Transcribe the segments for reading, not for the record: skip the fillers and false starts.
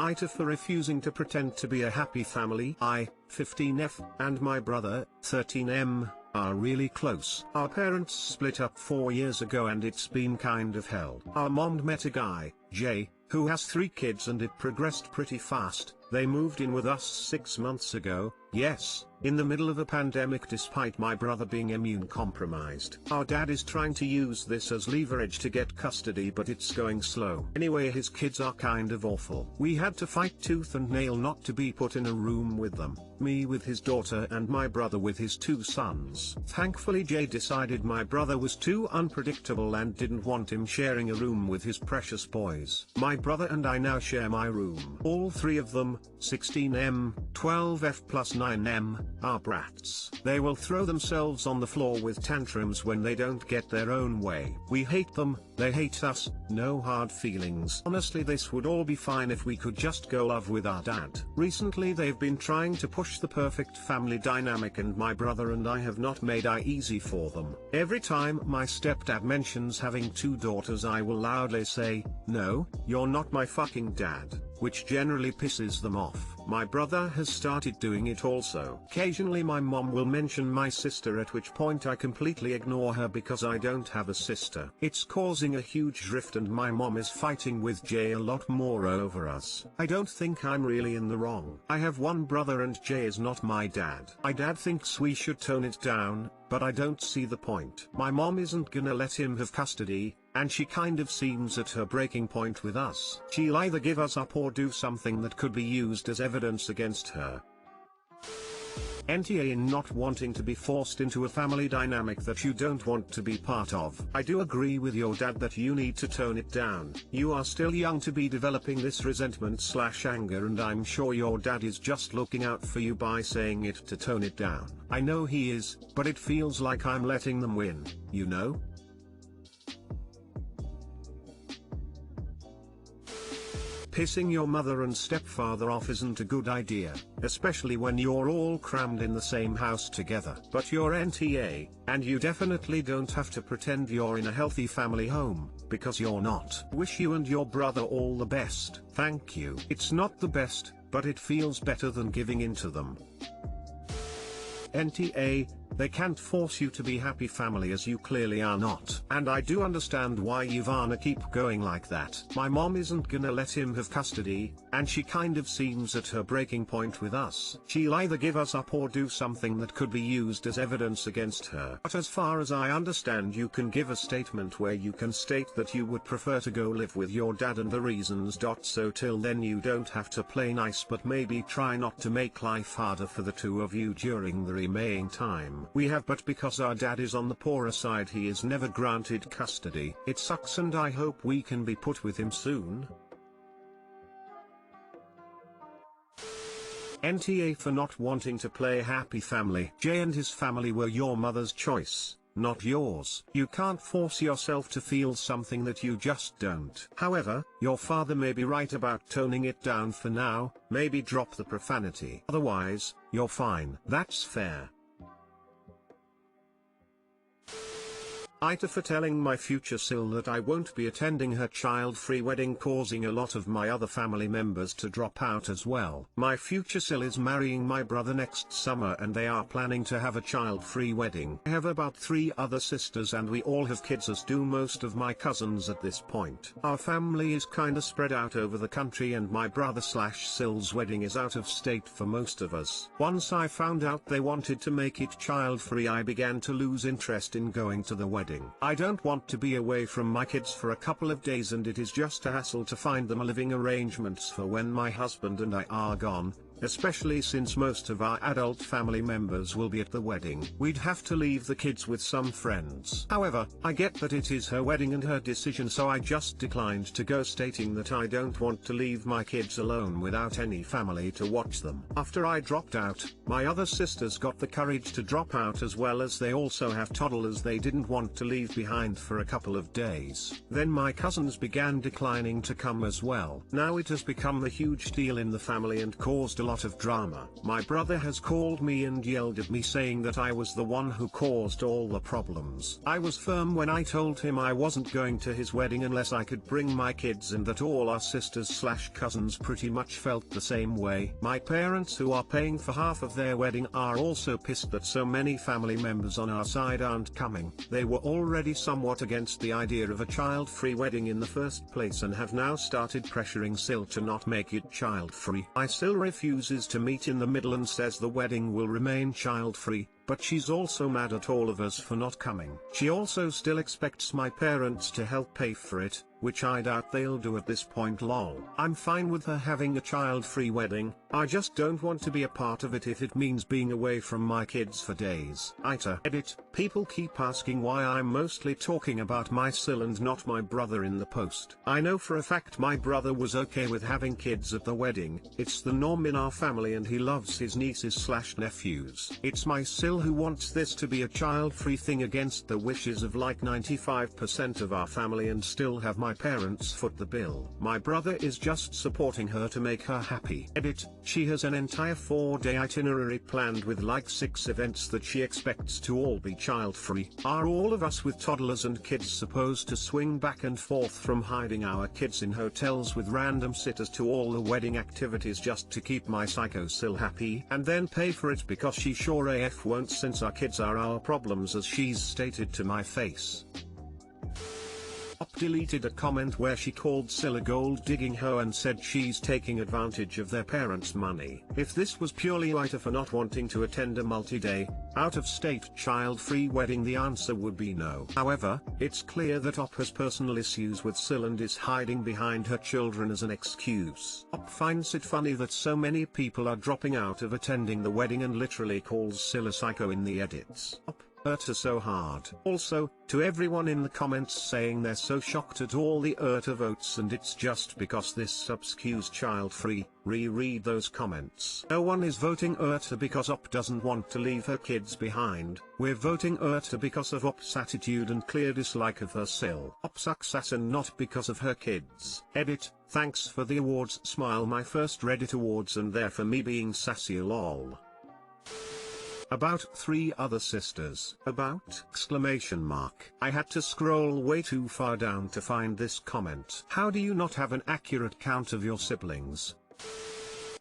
AITA for refusing to pretend to be a happy family. I, 15F, and my brother, 13M, are really close. Our parents split up 4 years ago and it's been kind of hell. Our mom met a guy, Jay, who has 3 kids and it progressed pretty fast. They moved in with us 6 months ago, yes, in the middle of a pandemic despite my brother being immune compromised. Our dad is trying to use this as leverage to get custody but it's going slow. Anyway, his kids are kind of awful. We had to fight tooth and nail not to be put in a room with them, me with his daughter and my brother with his 2 sons. Thankfully Jay decided my brother was too unpredictable and didn't want him sharing a room with his precious boys. My brother and I now share my room. All 3 of them, 16M, 12F plus 9M, are brats. They will throw themselves on the floor with tantrums when they don't get their own way. We hate them, they hate us, no hard feelings. Honestly, this would all be fine if we could just go love with our dad. Recently they've been trying to push the perfect family dynamic and my brother and I have not made it easy for them. Every time my stepdad mentions having 2 daughters I will loudly say, "No, you're not my fucking dad," which generally pisses them off. My brother has started doing it also. Occasionally my mom will mention my sister, at which point I completely ignore her because I don't have a sister. It's causing a huge rift and my mom is fighting with Jay a lot more over us. I don't think I'm really in the wrong. I have one brother and Jay is not my dad. My dad thinks we should tone it down, but I don't see the point. My mom isn't gonna let him have custody, and she kind of seems at her breaking point with us. She'll either give us up or do something that could be used as evidence against her. NTA in not wanting to be forced into a family dynamic that you don't want to be part of. I do agree with your dad that you need to tone it down. You are still young to be developing this resentment/anger, and I'm sure your dad is just looking out for you by saying it to tone it down. I know he is, but it feels like I'm letting them win, you know? Pissing your mother and stepfather off isn't a good idea, especially when you're all crammed in the same house together. But you're NTA, and you definitely don't have to pretend you're in a healthy family home, because you're not. Wish you and your brother all the best. Thank you. It's not the best, but it feels better than giving in to them. NTA, they can't force you to be happy family as you clearly are not. And I do understand why you wanna keep going like that. My mom isn't gonna let him have custody, and she kind of seems at her breaking point with us. She'll either give us up or do something that could be used as evidence against her. But as far as I understand, you can give a statement where you can state that you would prefer to go live with your dad and the reasons. So till then you don't have to play nice, but maybe try not to make life harder for the 2 of you during the remaining time. We have, but because our dad is on the poorer side he is never granted custody. It sucks and I hope we can be put with him soon. NTA for not wanting to play happy family. Jay and his family were your mother's choice, not yours. You can't force yourself to feel something that you just don't. However, your father may be right about toning it down for now, maybe drop the profanity. Otherwise, you're fine. That's fair. AITA for telling my future Sil that I won't be attending her child-free wedding, causing a lot of my other family members to drop out as well. My future Sil is marrying my brother next summer and they are planning to have a child-free wedding. I have about 3 other sisters and we all have kids, as do most of my cousins at this point. Our family is kinda spread out over the country and my brother/Sil's wedding is out of state for most of us. Once I found out they wanted to make it child-free, I began to lose interest in going to the wedding. I don't want to be away from my kids for a couple of days and it is just a hassle to find them living arrangements for when my husband and I are gone, especially since most of our adult family members will be at the wedding. We'd have to leave the kids with some friends. However, I get that it is her wedding and her decision, so I just declined to go, stating that I don't want to leave my kids alone without any family to watch them. After I dropped out, my other sisters got the courage to drop out as well, as they also have toddlers they didn't want to leave behind for a couple of days. Then my cousins began declining to come as well. Now it has become a huge deal in the family and caused a lot lot of drama. My brother has called me and yelled at me saying that I was the one who caused all the problems. I was firm when I told him I wasn't going to his wedding unless I could bring my kids, and that all our sisters/cousins pretty much felt the same way. My parents, who are paying for half of their wedding, are also pissed that so many family members on our side aren't coming. They were already somewhat against the idea of a child-free wedding in the first place and have now started pressuring Sil to not make it child-free. Sil refuses to meet in the middle and says the wedding will remain child-free, but she's also mad at all of us for not coming. She also still expects my parents to help pay for it, which I doubt they'll do at this point. Lol. I'm fine with her having a child-free wedding, I just don't want to be a part of it if it means being away from my kids for days. AITA. Edit. People keep asking why I'm mostly talking about my Sil and not my brother in the post. I know for a fact my brother was okay with having kids at the wedding. It's the norm in our family and he loves his nieces/nephews. It's my Sil who wants this to be a child-free thing against the wishes of like 95% of our family, and still have my parents foot the bill. My brother is just supporting her to make her happy. Edit. She has an entire 4-day itinerary planned with like 6 events that she expects to all be child-free. Are all of us with toddlers and kids supposed to swing back and forth from hiding our kids in hotels with random sitters to all the wedding activities just to keep my psycho Sil happy, and then pay for it because she sure AF won't, since our kids are our problems, as she's stated to my face? Deleted a comment where she called Sil a gold-digging hoe and said she's taking advantage of their parents' money. If this was purely AITA for not wanting to attend a multi-day, out-of-state child-free wedding, the answer would be no. However, it's clear that OP has personal issues with Sil and is hiding behind her children as an excuse. OP finds it funny that so many people are dropping out of attending the wedding and literally calls Sil a psycho in the edits. OP hurt her so hard. Also, to everyone in the comments saying they're so shocked at all the AITA votes and it's just because this subscues child-free, reread those comments. No one is voting AITA because OP doesn't want to leave her kids behind. We're voting AITA because of OP's attitude and clear dislike of her Sil. OP sucks ass and not because of her kids. Edit. Thanks for the awards, smile. My first Reddit awards and they're for me being sassy, lol. About 3 other sisters. About! Exclamation mark. I had to scroll way too far down to find this comment. How do you not have an accurate count of your siblings?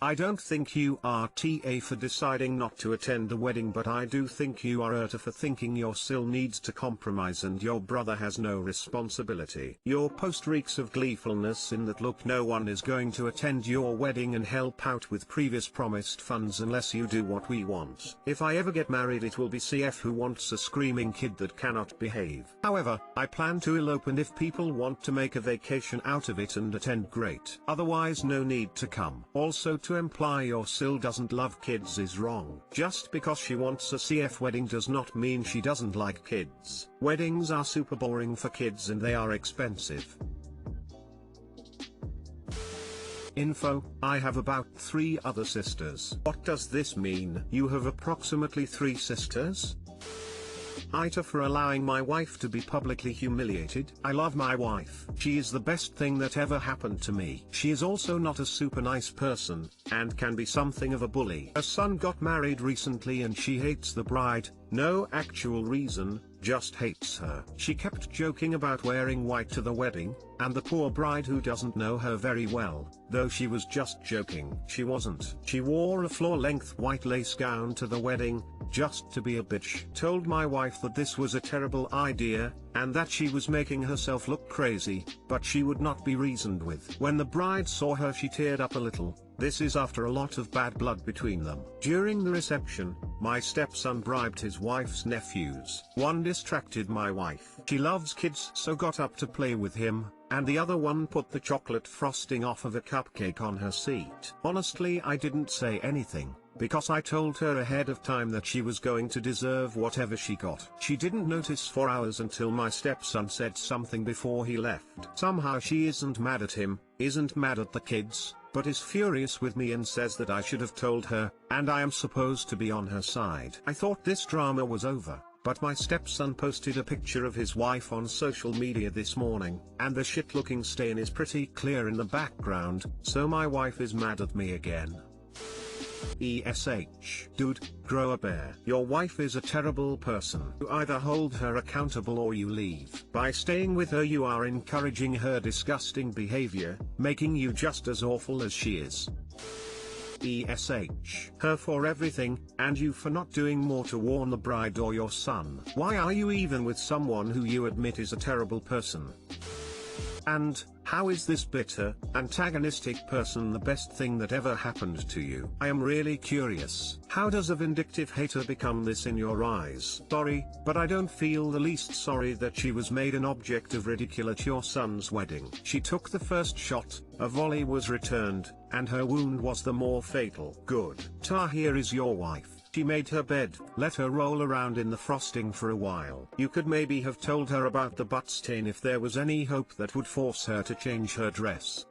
I don't think you are TA for deciding not to attend the wedding, but I do think you are AITA for thinking your Sil needs to compromise and your brother has no responsibility. Your post reeks of gleefulness in that look, no one is going to attend your wedding and help out with previous promised funds unless you do what we want. If I ever get married it will be CF who wants a screaming kid that cannot behave. However, I plan to elope, and if people want to make a vacation out of it and attend, great. Otherwise no need to come. Also, to imply your Sil doesn't love kids is wrong. Just because she wants a CF wedding does not mean she doesn't like kids. Weddings are super boring for kids and they are expensive. Info. I have about 3 other sisters. What does this mean? You have approximately 3 sisters? AITA for allowing my wife to be publicly humiliated. I love my wife. She is the best thing that ever happened to me. She is also not a super nice person, and can be something of a bully. Her son got married recently and she hates the bride, no actual reason, just hates her. She kept joking about wearing white to the wedding, and the poor bride, who doesn't know her very well, though she was just joking. She wasn't. She wore a floor-length white lace gown to the wedding, just to be a bitch. Told my wife that this was a terrible idea, and that she was making herself look crazy, but she would not be reasoned with. When the bride saw her she teared up a little. This is after a lot of bad blood between them. During the reception, my stepson bribed his wife's nephews. One distracted my wife. She loves kids, so got up to play with him, and the other one put the chocolate frosting off of a cupcake on her seat. Honestly, I didn't say anything, because I told her ahead of time that she was going to deserve whatever she got. She didn't notice for hours until my stepson said something before he left. Somehow she isn't mad at him, isn't mad at the kids, but is furious with me and says that I should have told her, and I am supposed to be on her side. I thought this drama was over, but my stepson posted a picture of his wife on social media this morning, and the shit-looking stain is pretty clear in the background, so my wife is mad at me again. Dude, grow a bear. Your wife is a terrible person. You either hold her accountable or you leave. By staying with her you are encouraging her disgusting behavior, making you just as awful as she is. Her for everything, and you for not doing more to warn the bride or your son. Why are you even with someone who you admit is a terrible person? And, how is this bitter, antagonistic person the best thing that ever happened to you? I am really curious. How does a vindictive hater become this in your eyes? Sorry, but I don't feel the least sorry that she was made an object of ridicule at your son's wedding. She took the first shot, a volley was returned, and her wound was the more fatal. Good. Tahir is your wife. She made her bed, let her roll around in the frosting for a while. You could maybe have told her about the butt stain if there was any hope that would force her to change her dress.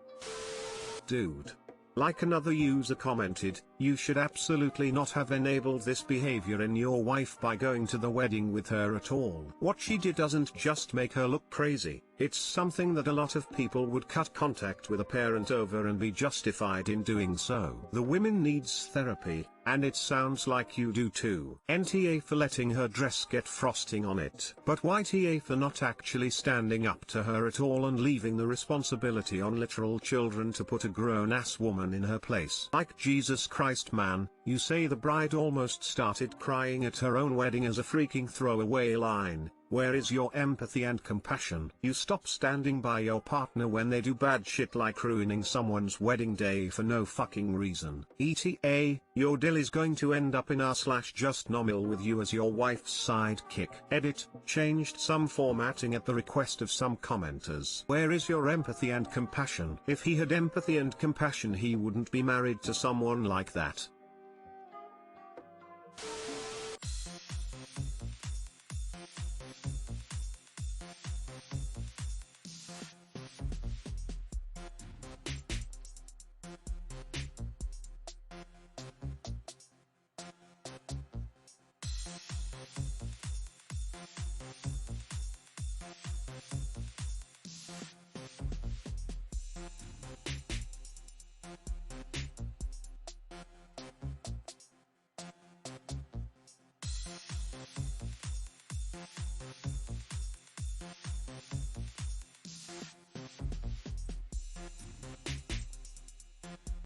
Dude. Like another user commented, you should absolutely not have enabled this behavior in your wife by going to the wedding with her at all. What she did doesn't just make her look crazy, it's something that a lot of people would cut contact with a parent over and be justified in doing so. The woman needs therapy, and it sounds like you do too. NTA for letting her dress get frosting on it. But YTA for not actually standing up to her at all and leaving the responsibility on literal children to put a grown-ass woman in her place. Like Jesus Christ man, you say the bride almost started crying at her own wedding as a freaking throwaway line. Where is your empathy and compassion? You stop standing by your partner when they do bad shit like ruining someone's wedding day for no fucking reason. ETA, your deal is going to end up in r/just nomil with you as your wife's sidekick. Edit, changed some formatting at the request of some commenters. Where is your empathy and compassion? If he had empathy and compassion he wouldn't be married to someone like that.